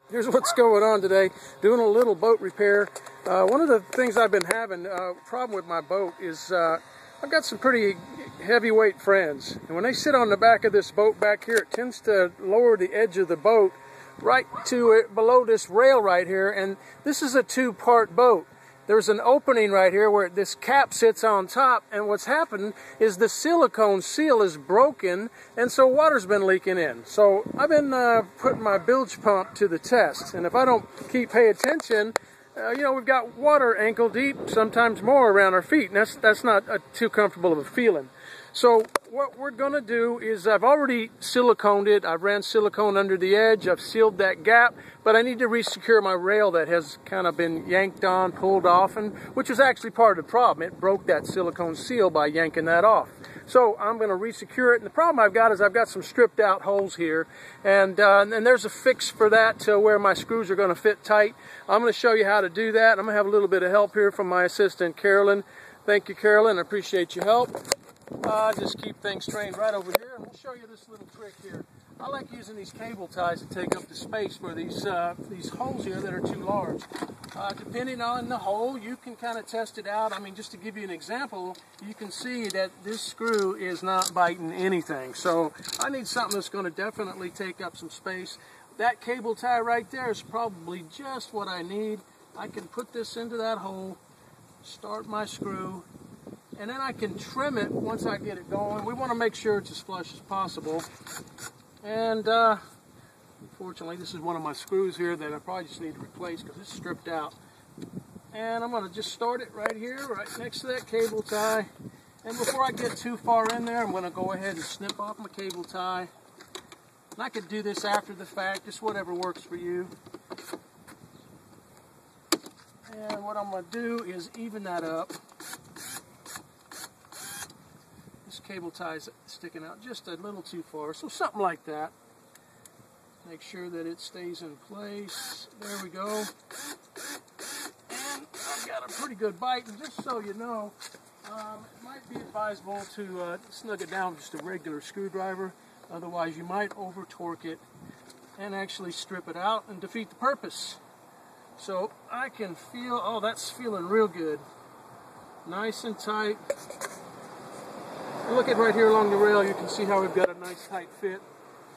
Here's what's going on today. Doing a little boat repair. One of the things I've been having problem with my boat is I've got some pretty heavyweight friends, and when they sit on the back of this boat back here, it tends to lower the edge of the boat right to it below this rail right here. And this is a two-part boat. There's an opening right here where this cap sits on top, and what's happened is the silicone seal is broken, and so water's been leaking in. So I've been putting my bilge pump to the test, and if I don't pay attention, you know, we've got water ankle deep, sometimes more, around our feet, and that's not too comfortable of a feeling. So what we're going to do is, I've already siliconed it. I've ran silicone under the edge. I've sealed that gap, but I need to resecure my rail that has kind of been yanked on, pulled off, and which is actually part of the problem. It broke that silicone seal by yanking that off. So I'm going to resecure it, and the problem I've got is I've got some stripped out holes here, and there's a fix for that to where my screws are going to fit tight. I'm going to show you how to do that. I'm going to have a little bit of help here from my assistant, Carolyn. Thank you, Carolyn. I appreciate your help. Just keep things trained right over here, and we'll show you this little trick here. I like using these cable ties to take up the space for these holes here that are too large. Depending on the hole, you can kind of test it out. I mean, just to give you an example, you can see that this screw is not biting anything. So I need something that's going to definitely take up some space. That cable tie right there is probably just what I need. I can put this into that hole, start my screw, and then I can trim it once I get it going. We want to make sure it's as flush as possible. And unfortunately, this is one of my screws here that I probably just need to replace because it's stripped out. And I'm going to just start it right here, right next to that cable tie. And before I get too far in there, I'm going to go ahead and snip off my cable tie. And I could do this after the fact, just whatever works for you. And what I'm going to do is even that up. This cable tie is sticking out just a little too far, so something like that. Make sure that it stays in place. There we go. And I've got a pretty good bite, and just so you know, it might be advisable to snug it down with just a regular screwdriver. Otherwise, you might over-torque it and actually strip it out and defeat the purpose. So I can feel, oh, that's feeling real good. Nice and tight. Look at right here along the rail, you can see how we've got a nice tight fit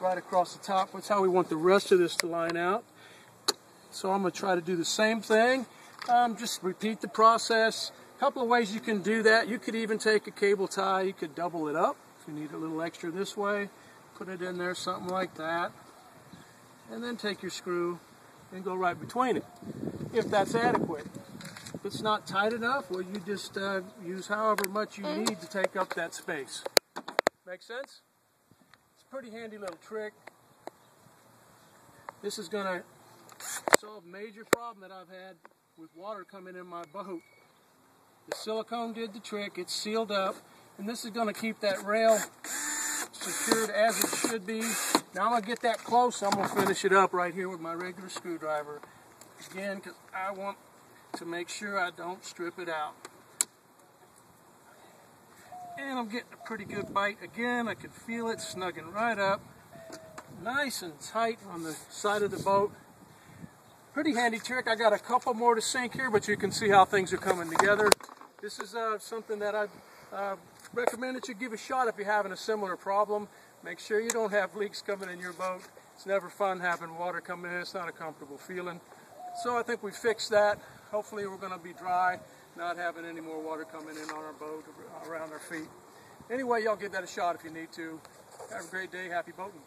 right across the top. That's how we want the rest of this to line out. So I'm going to try to do the same thing. Just repeat the process. A couple of ways you can do that. You could even take a cable tie, you could double it up if you need a little extra this way. Put it in there, something like that. And then take your screw and go right between it, if that's adequate. If it's not tight enough, well, you just use however much you need to take up that space. Make sense? It's a pretty handy little trick. This is going to solve a major problem that I've had with water coming in my boat. The silicone did the trick. It's sealed up, and this is going to keep that rail secured as it should be. Now I'm going to get that close. I'm going to finish it up right here with my regular screwdriver. Again, because I want to make sure I don't strip it out. And I'm getting a pretty good bite again. I can feel it snugging right up. Nice and tight on the side of the boat. Pretty handy trick. I got a couple more to sink here, but you can see how things are coming together. This is something that I recommend that you give a shot if you're having a similar problem. Make sure you don't have leaks coming in your boat. It's never fun having water coming in. It's not a comfortable feeling. So I think we fixed that. Hopefully we're going to be dry, not having any more water coming in on our boat, around our feet. Anyway, y'all give that a shot if you need to. Have a great day. Happy boating.